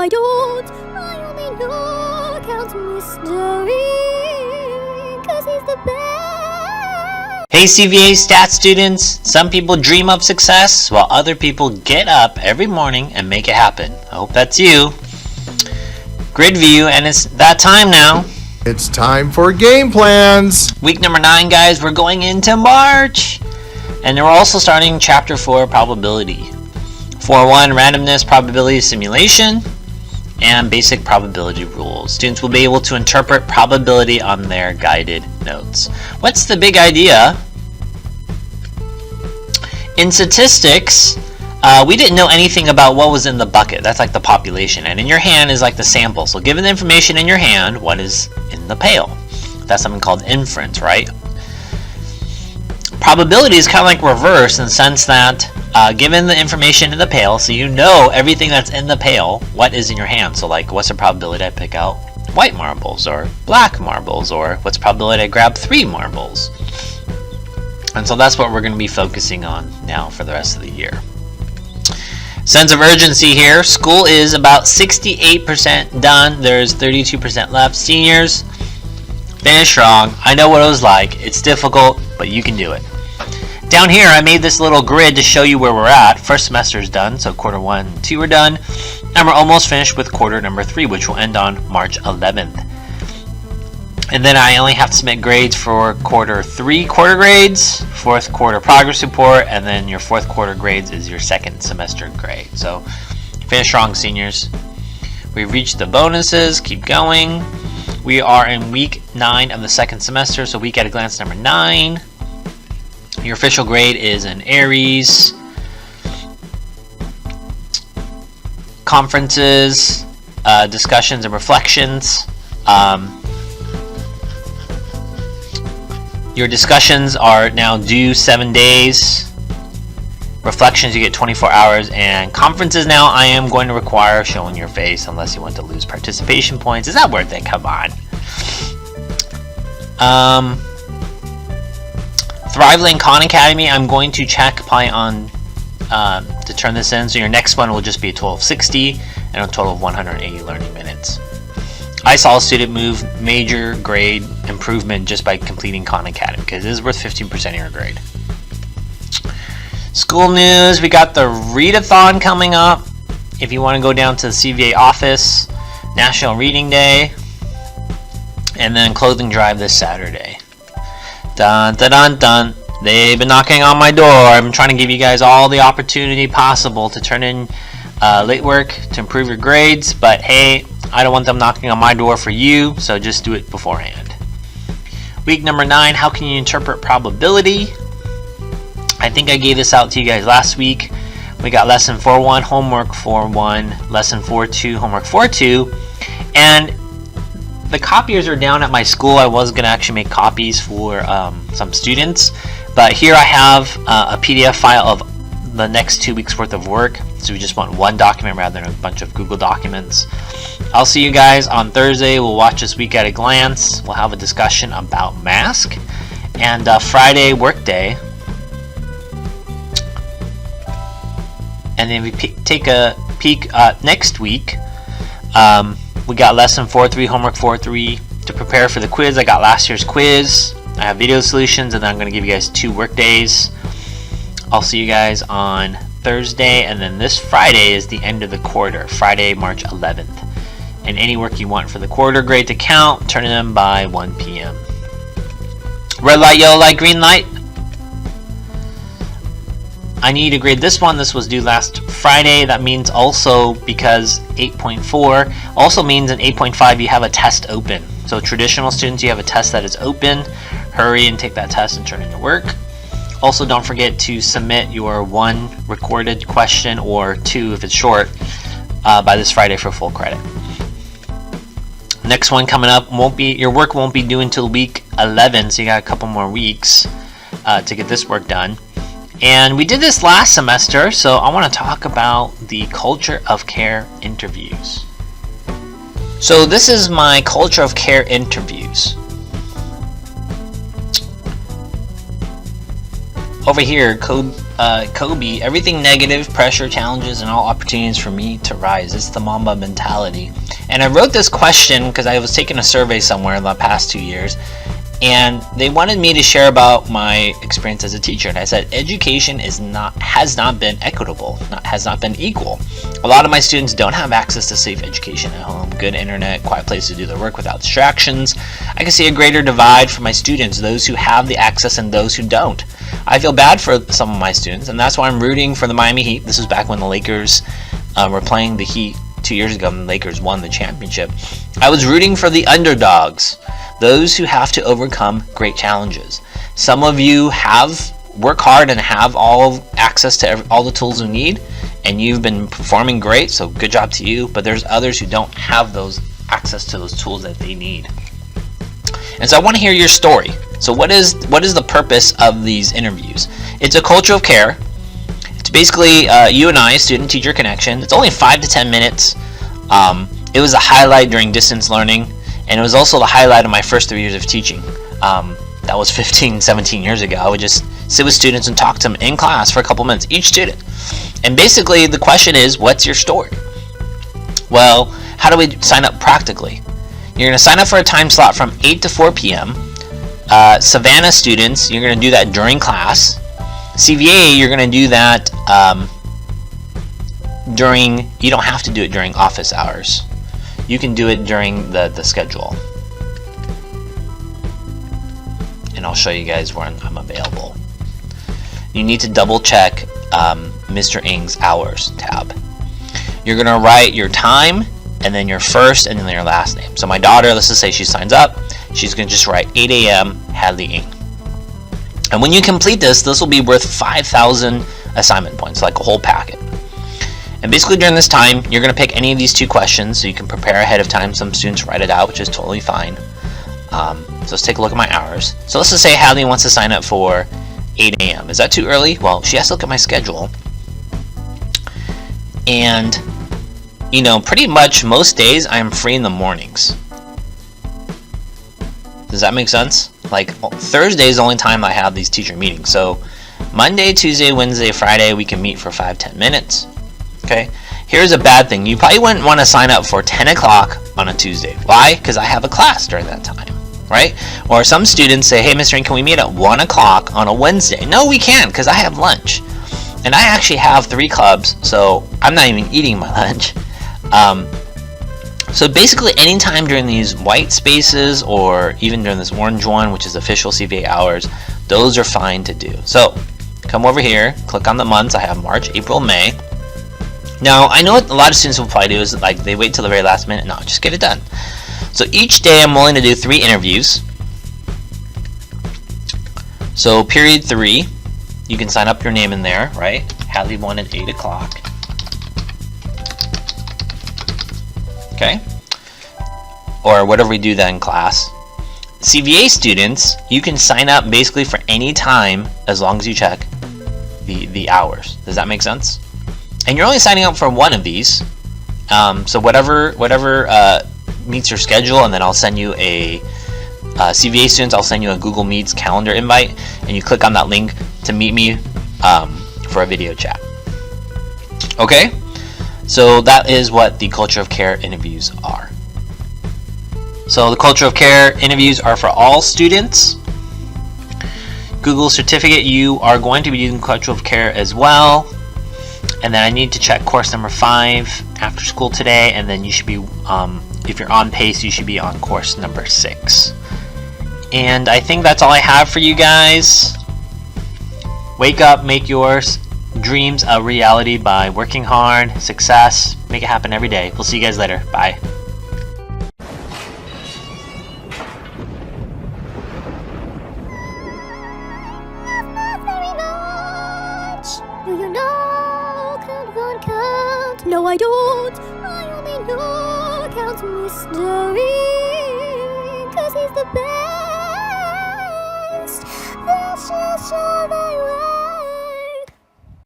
I don't. I only know Count Mystery, 'cause he's the best. Hey CVA Stats students, some people dream of success while other people get up every morning and make it happen. I hope that's you. Grid view, and it's that time now. It's time for game plans. Week number 9, guys, we're going into March. And we're also starting chapter 4, probability. 4.1, randomness, probability simulation, and basic probability rules. Students will be able to interpret probability on their guided notes. What's the big idea? In statistics, we didn't know anything about what was in the bucket. That's like the population. And in your hand is like the sample. So given the information in your hand, what is in the pail? That's something called inference, right? Probability is kind of like reverse in the sense that given the information in the pail, so you know everything that's in the pail, what is in your hand. So like, what's the probability I pick out white marbles or black marbles, or what's the probability I grab 3 marbles? And so that's what we're going to be focusing on now for the rest of the year. Sense of urgency here. School is about 68% done. There's 32% left. Seniors, finish strong. I know what it was like. It's difficult, but you can do it. Down here, I made this little grid to show you where we're at. First semester is done, so quarter 1 and 2 are done. And we're almost finished with quarter number 3, which will end on March 11th. And then I only have to submit grades for quarter 3 quarter grades, 4th quarter progress report, and then your 4th quarter grades is your 2nd semester grade. So finish strong, seniors. We've reached the bonuses. Keep going. We are in week 9 of the 2nd semester, so week at a glance number 9. Your official grade is an Aries. Conferences, discussions and reflections. Your discussions are now due 7 days. Reflections, you get 24 hours. And conferences now, I am going to require showing your face unless you want to lose participation points. Is that worth it? Come on. Thriveling Khan Academy, I'm going to check probably on to turn this in. So your next one will just be a total of 60 and a total of 180 learning minutes. I saw a student move major grade improvement just by completing Khan Academy, because it is worth 15% of your grade. School news, we got the readathon coming up. If you want to go down to the CVA office, National Reading Day, and then clothing drive this Saturday. Dun dun dun dun. They've been knocking on my door. I'm trying to give you guys all the opportunity possible to turn in late work to improve your grades, but hey, I don't want them knocking on my door for you, so just do it beforehand. Week number 9, how can you interpret probability? I think I gave this out to you guys last week. We got lesson 4.1, homework 4.1, lesson 4.2, homework 4.2, and the copiers are down at my school. I was going to actually make copies for some students, but here I have a PDF file of the next 2 weeks worth of work, so we just want one document rather than a bunch of Google documents. I'll see you guys on Thursday. We'll watch this week at a glance. We'll have a discussion about mask, and Friday work day, and then we take a peek next week. We got lesson 4.3, homework 4.3 to prepare for the quiz. I got last year's quiz. I have video solutions, and then I'm going to give you guys 2 work days. I'll see you guys on Thursday, and then this Friday is the end of the quarter, Friday, March 11th. And any work you want for the quarter grade to count, turn in them by 1 p.m. Red light, yellow light, green light. I need to grade this one. This was due last Friday. That means also, because 8.4 also means in 8.5 you have a test open. So traditional students, you have a test that is open. Hurry and take that test and turn in your work. Also, don't forget to submit your 1 recorded question, or 2 if it's short, by this Friday for full credit. Next one coming up, your work won't be due until week 11, so you got a couple more weeks to get this work done. And we did this last semester, so I want to talk about the culture of care interviews. So this is my culture of care interviews. Over here, code Kobe, everything negative, pressure, challenges, and all opportunities for me to rise. It's the Mamba mentality. And I wrote this question because I was taking a survey somewhere in the past 2 years, and they wanted me to share about my experience as a teacher. And I said, education has not been equitable, has not been equal. A lot of my students don't have access to safe education at home, good internet, quiet place to do their work without distractions. I can see a greater divide for my students, those who have the access and those who don't. I feel bad for some of my students, and that's why I'm rooting for the Miami Heat. This was back when the Lakers were playing the Heat 2 years ago, and the Lakers won the championship. I was rooting for the underdogs, those who have to overcome great challenges. Some of you have worked hard and have all access to all the tools you need, and you've been performing great, so good job to you. But there's others who don't have those access to those tools that they need. And so I want to hear your story. So what is the purpose of these interviews? It's a culture of care. It's basically you and I, student-teacher connection. It's only 5 to 10 minutes. It was a highlight during distance learning, and it was also the highlight of my first 3 years of teaching. That was 15, 17 years ago. I would just sit with students and talk to them in class for a couple minutes, each student. And basically the question is, what's your story? Well, how do we sign up practically? You're going to sign up for a time slot from 8 to 4 p.m. Savannah students, you're going to do that during class. CVA, you're going to do that you don't have to do it during office hours. You can do it during the schedule. And I'll show you guys when I'm available. You need to double check Mr. Ng's hours tab. You're going to write your time, and then your first and then your last name. So my daughter, let's just say she signs up, she's going to just write 8 a.m. Hadley Ng. And when you complete this will be worth 5,000 assignment points, like a whole packet. And basically during this time, you're going to pick any of these 2 questions, so you can prepare ahead of time. Some students write it out, which is totally fine. So let's take a look at my hours. So let's just say Hadley wants to sign up for 8 a.m. Is that too early? Well, she has to look at my schedule. And pretty much most days I'm free in the mornings. Does that make sense? Like Thursday is the only time I have these teacher meetings. So Monday, Tuesday, Wednesday, Friday, we can meet for 5-10 minutes. Okay. Here's a bad thing. You probably wouldn't want to sign up for 10 o'clock on a Tuesday. Why? Because I have a class during that time, right? Or some students say, hey, Mr. Ng, can we meet at 1 o'clock on a Wednesday? No, we can't, because I have lunch. And I actually have 3 clubs, so I'm not even eating my lunch. So basically anytime during these white spaces, or even during this orange one, which is official CVA hours, those are fine to do. So come over here, click on the months. I have March, April, May. Now I know what a lot of students will probably do is like they wait till the very last minute. No, just get it done. So each day I'm willing to do 3 interviews. So period 3, you can sign up your name in there, right? Hadley 1 at 8 o'clock. Okay, or whatever we do then in class. CVA students, you can sign up basically for any time as long as you check the hours. Does that make sense? And you're only signing up for one of these. So whatever meets your schedule, and then I'll send you a CVA students. I'll send you a Google Meets calendar invite, and you click on that link to meet me for a video chat. Okay. So that is what the Culture of Care interviews are. So the Culture of Care interviews are for all students. Google certificate, you are going to be using Culture of Care as well. And then I need to check course number 5 after school today, and then you should be, if you're on pace, you should be on course number 6. And I think that's all I have for you guys. Wake up, make yours dreams a reality by working hard, success, make it happen every day. We'll see you guys later. Bye. Do you know count one count? No, I don't. I only know count mystery. 'Cause he's the best. This is all